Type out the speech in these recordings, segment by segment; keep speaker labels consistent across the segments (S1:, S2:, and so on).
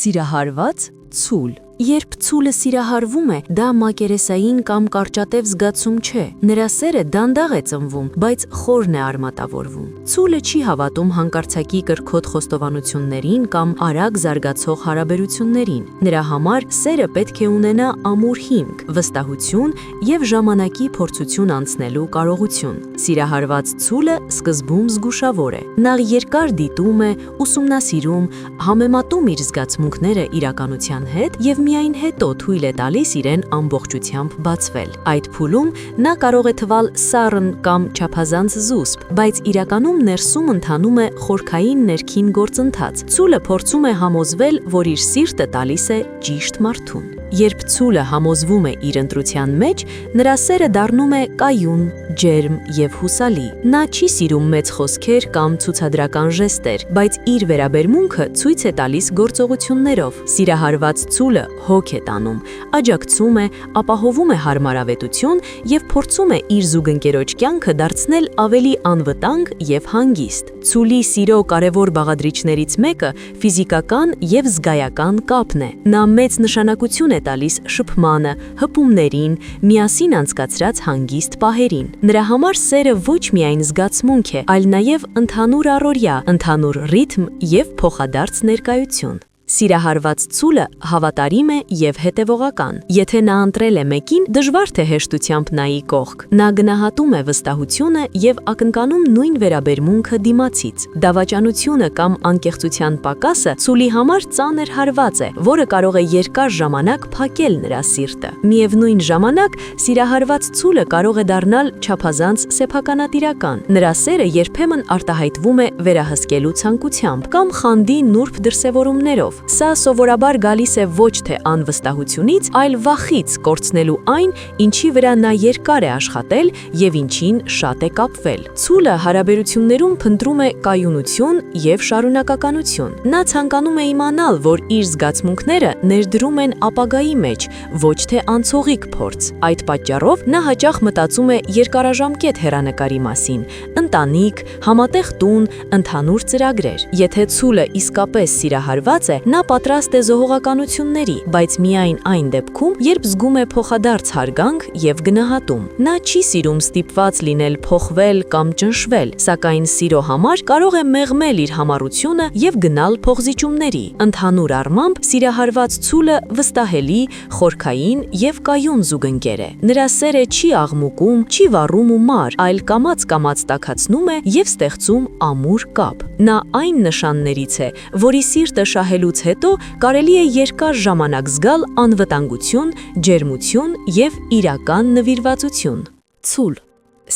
S1: Սիրահարված ցուլ Երբ ցուլը սիրահարվում է, դա մակերեսային կամ կարճատև զգացում չէ։ Նրա սերը դանդաղ է ծնվում, բայց խորն է արմատավորվում։ Ցուլը չի հավատում հանկարծակի կրքոտ խոստովանություններին կամ արագ զարգացող հարաբերություններին։ Նրա համար սերը պետք է ունենա ամուր հիմք, վստահություն եւ ժամանակի փորձություն անցնելու կարողություն։ Սիրահարված ցուլը սկզբում զգուշավոր է։ Նա երկար դիտում է, ուսումնասիրում, համեմատում իր զգացմունքները իրականության հետ եւ միայն հետո թույլ է տալիս իրեն ամբողջությամբ բացվել։ Այդ փուլում նա կարող է թվալ սառն կամ չափազանց զուսպ, բայց իրականում ներսում ընթանում է խորքային ներքին գործընթաց։ Ցուլը փորձում է համոզվել, որ իր սիրտը տալիս է ճիշտ մարդուն։ Երբ ցուլը համոզվում է իր ընտրության մեջ, նրա սերը դառնում է կայուն, ջերմ եւ հուսալի։ Նա չի սիրում մեծ խոսքեր կամ ցուցադրական ժեստեր, բայց իր վերաբերմունքը ցույց է տալիս գործողություններով։ Սիրահարված ցուլը հոգ է տանում, աջակցում է, ապահովում է հարմարավետություն եւ փորձում է իր զուգընկերոջ կյանքը դարձնել ավելի անվտանգ եւ հանգիստ։ Ցուլի սիրո կարևոր բաղադրիչներից մեկը ֆիզիկական եւ զգայական կապն է։ Նա մեծ նշանակություն է տալիս շփմանը, հպումներին, միասին անցկացրած հանգիստ պահերին։ Նրա համար սերը ոչ միայն զգացմունք է, այլ նաև ընդհանուր առօրյա, ընդհանուր ռիթմ եւ փոխադարձ ներկայություն։ Սիրահարված ցուլը հավատարիմ է եւ հետևողական։ Եթե նա ընտրել է մեկին, դժվար թե հեշտությամբ նայի կողք։ Նա գնահատում է վստահությունը եւ ակնկալում նույն վերաբերմունքը դիմացից։ Դավաճանությունը կամ անկեղծության պակասը ցուլի համար ծանր հարված է, որը կարող է երկար ժամանակ փակել նրա սիրտը։ Միևնույն ժամանակ սիրահարված ցուլը կարող է դառնալ չափազանց սեփականատիրական։ Նրա սերը երբեմն արտահայտվում է վերահսկելու ցանկությամբ կամ խանդի նուրբ դրսևորումներով։ Սա սովորաբար գալիս է ոչ թե անվստահությունից, այլ վախից կորցնելու այն, ինչի վրա նա երկար է աշխատել եւ ինչին շատ է կապվել։ Ցուլը հարաբերություններում փնտրում է կայունություն եւ շարունակականություն։ Նա ցանկանում է իմանալ, որ իր զգացմունքները ներդրում են ապագայի մեջ, ոչ թե անցողիկ փորձ։ Այդ պատճառով նա հաճախ մտածում է երկարաժամկետ հեռանկարի մասին՝ ընտանիք, համատեղ տուն, ընդհանուր ծրագրեր։ Եթե ցուլը իսկապես սիրահարված է, նա պատրաստ է զոհողականությունների, բայց միայն այն դեպքում, երբ զգում է փոխադարձ հարգանք եւ գնահատում։ Նա չի սիրում ստիպված լինել փոխվել կամ ճնշվել, սակայն սիրո համար կարող է մեղմել իր համառությունը եւ գնալ փոխզիջումների։ Ընդհանուր առմամբ, սիրահարված ցուլը վստահելի, խորքային եւ կայուն զուգընկեր է։ Նրա սերը չի աղմուկում, չի վառում ու մար, այլ կամաց-կամաց տաքացնում է եւ ստեղծում ամուր կապ։ Նա այն նշաններից է, որի սիրտը շահելուց հետո կարելի է երկար ժամանակ զգալ անվտանգություն, ջերմություն եւ իրական նվիրվածություն։ Ցուլ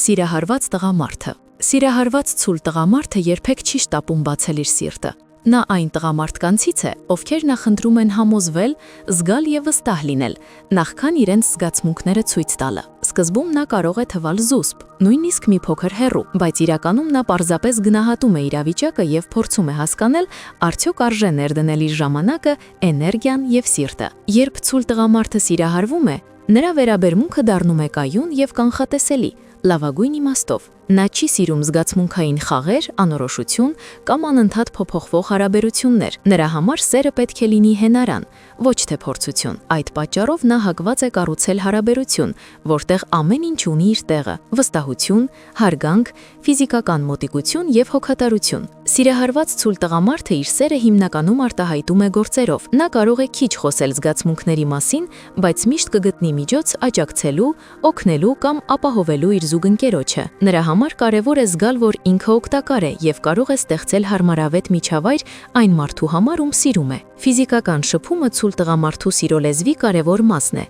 S1: սիրահարված տղամարդը։ Սիրահարված ցուլ տղամարդը երբեք չի շտապում բացել իր սիրտը։ Նա այն տղամարդկանցից է, ովքեր նախընտրում են համոզվել, զգալ եւ վստահ լինել, նախքան իրենց զգացմունքները ցույց տալը։ Սկզբում նա կարող է թվալ զուսպ, նույնիսկ մի փոքր հեռու, բայց իրականում նա պարզապես գնահատում է իրավիճակը եւ փորձում է հասկանալ, արդյոք արժե ներդնել իր ժամանակը, էներգիան եւ սիրտը։ Երբ ցուլ տղամարդը սիրահարվում է, նրա վերաբերմունքը դառնում է կայուն եւ կանխատեսելի, լավագույն իմաստով։ Նա չի սիրում զգացմունքային խաղեր, անորոշություն կամ անընդհատ փոփոխվող հարաբերություններ։ Նրա համար սերը պետք է լինի հենարան, ոչ թե փորձություն։ Այդ պատճառով նա հակված է կառուցել հարաբերություն, որտեղ ամեն ինչ ունի իր տեղը՝ վստահություն, հարգանք, ֆիզիկական մոտիկություն եւ հոգատարություն։ Սիրահարված ցուլ տղամարդը իր սերը հիմնականում արտահայտում է գործերով։ Նա կարող է քիչ խոսել զգացմունքների մասին, բայց միշտ կգտնի միջոց աջակցելու, օգնելու կամ ապահովելու իր զուգընկերոջը։ Նրա համար կարևոր է զգալ, որ ինքը օգտակար է եւ կարող է ստեղծել հարմարավետ միջավայր այն մարդու համար, ում սիրում է։ Ֆիզիկական շփումը ցուլ տղամարդու սիրո լեզվի կարևոր մասն է։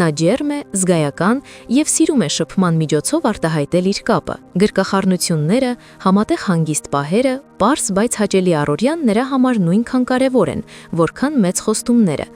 S1: Նա ջերմ է, զգայական եւ սիրում է շփման միջոցով արտահայտել իր կապը։ Գրկախառնությունները, համատեղ հանգիստ պահերը, պարզ, բայց հաճելի առօրյան նրա համար նույնքան կարևոր են, որքան մեծ խոստումները։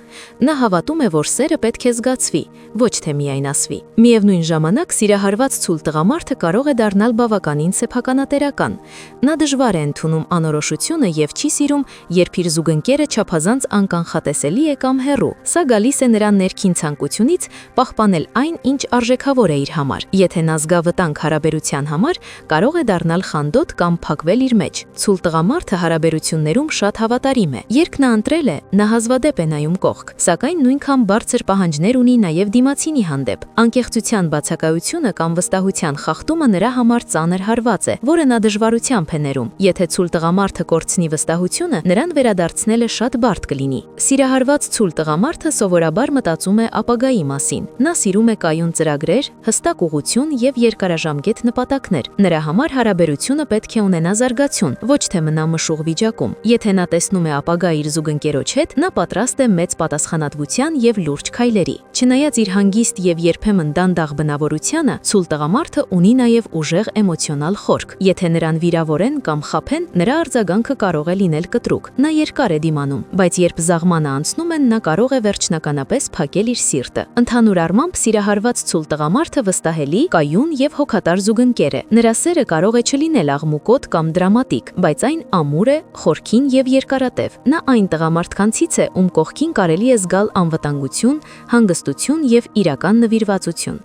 S1: Նա հավատում է, որ սերը պետք է զգացվի, ոչ թե միայն ասվի։ Միևնույն ժամանակ սիրահարված ցուլ տղամարդը կարող է դառնալ բավականին սեփականատերական։ Նա դժվար է ընդունում անորոշությունը եւ չի սիրում, երբ իր զուգընկերը չափազանց անկանխատեսելի է կամ հեռու։ Սա գալիս է նրա ներքին ցանկությունից պահպանել այն, ինչ արժեքավոր է իր համար։ Եթե նա զգա վտանգ հարաբերության համար, կարող է դառնալ խանդոտ կամ փակվել իր մեջ։ Ցուլ տղամարդը հարաբերություններում շատ հավատարիմ է։ Երբ նա ընտրել է, նա հազվադեպ է նայում կողք, սակայն նույնքան բարձր պահանջներ ունի նաև դիմացինի հանդեպ։ Անկեղծության բացակայությունը կամ վստահության խախտումը նրա համար ծանր հարված է, որը նա դժվարությամբ է ներում։ Եթե ցուլ տղամարդը կորցնի վստահությունը, նրան վերադարձնելը շատ բարդ կլինի։ Սիրահարված ցուլ տղամարդը սովորաբար մտածում է ապագայի մասին։ Նա սիրում է կայուն ծրագրեր, հստակ ուղղություն եւ երկարաժամկետ նպատակներ։ Նրա համար հարաբերությունը պետք է ունենա զարգացում, ոչ թե մնա մշուղ վիճակում։ Եթե նա տեսնում է ապագա իր զուգընկերոջ հետ, նա պատրաստ է մեծ պատասխանատվության եւ լուրջ քայլերի։ Չնայած իր հանգիստ եւ երբեմն դանդաղ բնավորությանը, ցուլ տղամարդը ունի նաեւ ուժեղ էմոցիոնալ խորք։ Եթե նրան վիրավորեն կամ խաբեն, նրա արձագանքը կարող է լինել կտրուկ։ Նա երկար է դիմանում, բայց երբ զաղմանը անցնում են, նա կարող է վերջնականապես փակել իր սիրտը։ Ընդհանուր առմամբ, սիրահարված ցուլ տղամարդը վստահելի, կայուն եւ հոգատար զուգընկեր է։ Նրա սերը կարող է չլինել աղմուկոտ կամ դրամատիկ, բայց այն ամուր է, խորքին եւ երկարատև։ Նա այն տղամարդկանցից է, ում կողքին կարելի է զգալ անվտանգություն, հանգստություն եւ իրական նվիրվածություն։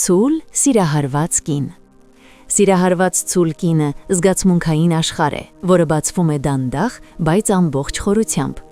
S1: Ցուլ սիրահարված կին։ Սիրահարված ցուլ կինը զգացմունքային աշխարհ է, որը բացվում է դանդաղ, բայց ամբողջ խորությամբ։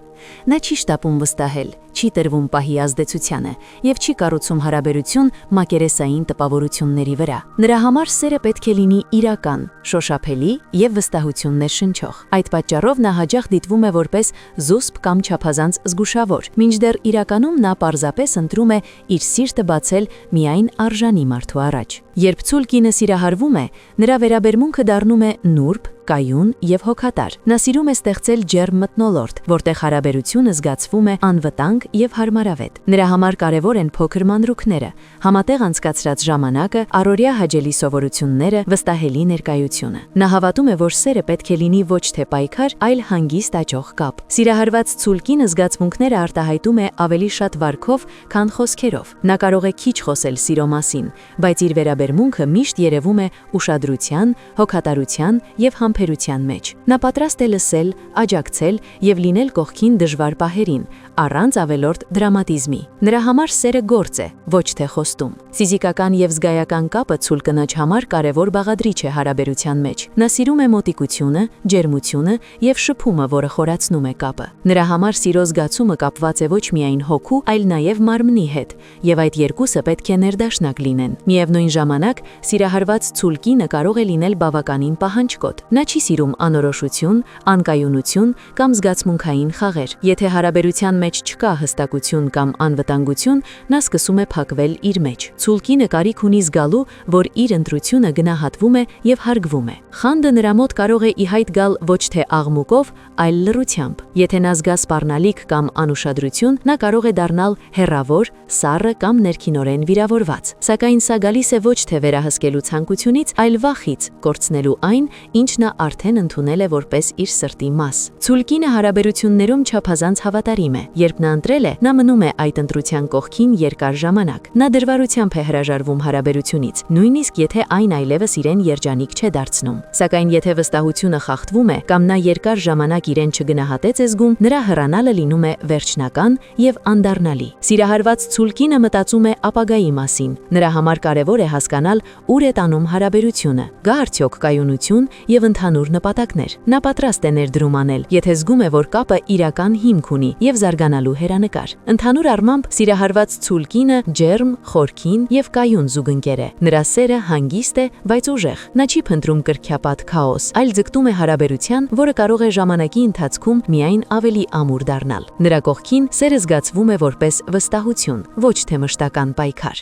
S1: Նա չի շտապում վստահել, չի տրվում պահի ազդեցությանը եւ չի կառուցում հարաբերություն մակերեսային տպավորությունների վրա։ Նրա համար սերը պետք է լինի իրական, շոշափելի եւ վստահություններ շնչող։ Այդ պատճառով նա հաճախ դիտվում է որպես զուսպ կամ չափազանց զգուշավոր, մինչդեռ իրականում նա պարզապես ընտրում է իր սիրտը բացել միայն արժանի մարդու առաջ։ Երբ ցուլ կինը սիրահարվում է, նրա վերաբերմունքը դառնում է նուրբ, կայուն եւ հոգատար։ Նա սիրում է ստեղծել ջերմ մթնոլորտ, որտեղ հարաբերությունը զգացվում է անվտանգ եւ հարմարավետ։ Նրա համար կարևոր են փոքր մանրուքները, համատեղ անցկացրած ժամանակը, առօրյա հաճելի սովորությունները, վստահելի ներկայությունը։ Նա հավատում է, որ սերը պետք է լինի ոչ թե պայքար, այլ հանգիստ աճող կապ։ Սիրահարված ցուլ կինը զգացմունքները արտահայտում է ավելի շատ վարքով, քան խոսքերով։ Նա կարող է քիչ խոսել սիրո մասին, բայց իր վերաբերմունքը միշտ երևում է ուշադրության, հոգատարության եւ համբերության մեջ։ Նա պատրաստ է լսել, աջակցել եւ լինել կողքին դժվար պահերին, առանց ավելորդ դրամատիզմի։ Նրա համար սերը գործ է, ոչ թե խոստում։ Ֆիզիկական եւ զգայական կապը ցուլ կնոջ համար կարևոր բաղադրիչ է հարաբերության մեջ։ Նա սիրում է մոտիկությունը, ջերմությունը եւ շփումը, որը խորացնում է կապը։ Նրա համար սիրո զգացումը կապված է ոչ միայն հոգու, այլ նաեւ մարմնի հետ, եւ այդ երկուսը պետք է ներդաշնակ լինեն։ Միևնույն ժամանակ, սիրահարված ցուլ կինը կարող է լինել բավականին պահանջկոտ։ Նա չի սիրում անորոշություն, անկայունություն կամ զգացմունքային խաղեր։ Եթե հարաբերության մեջ չկա հստակություն կամ անվտանգություն, նա սկսում է փակվել իր մեջ։ Ցուլ կինը կարիք ունի զգալու, որ իր ընտրությունը գնահատվում է եւ հարգվում է։ Խանդը նրա մոտ կարող է ի հայտ գալ ոչ թե աղմուկով, այլ լռությամբ։ Եթե նա զգա սպառնալիք կամ անուշադրություն, նա կարող է դառնալ հեռավոր, սառը կամ ներքինորեն վիրավորված։ Սակայն սա գալիս է ոչ թե վերահսկելու ցանկությունից, այլ վախից, կորցնելու այն, ինչ նա արդեն ընդունել է որպես իր սրտի մաս։ Ցուլ կինը հարաբերություններում չափազանց հավատարիմ է։ Երբ նա ընտրել է, նա մնում է այդ ընտրության կողքին երկար ժամանակ։ Նա դժվարությամբ է հրաժարվում հարաբերությունից, նույնիսկ եթե այն այլևս իրեն երջանիկ չէ դարձնում։ Սակայն եթե վստահությունը խախտվում է կամ նա երկար ժամանակ իրեն չգնահատեց է զգում, նրա հեռանալը լինում է վերջնական եւ անդառնալի։ Սիրահարված ցուլ կինը մտածում է ապագայի մասին։ Նրա համար կարևոր է հասկանալ ուր է տանում հարաբերությունը։ Գա արդյոք կայունություն եւ ընդհանուր նպատակներ։ Նա պատրաստ է ներդրում անել, եթե զգում է, որ կապը իրական հիմք ունի եւ զարգանալու հերանեկար։ Ընդհանուր առմամբ, սիրահարված ցուլ կինը ջերմ, խորքին եւ կայուն զուգընկեր է։ Նրա սերը հանգիստ է, բայց ուժեղ։ Նա չի փնտրում կրքյապատ քաոս, այլ ձգտում է հարաբերության, որը կարող է ժամանակի ընթացքում միայն ավելի ամուր դառնալ։ Նրա կողքին սերը զգացվում է որպես վստահություն, ոչ թե մշտական պայքար։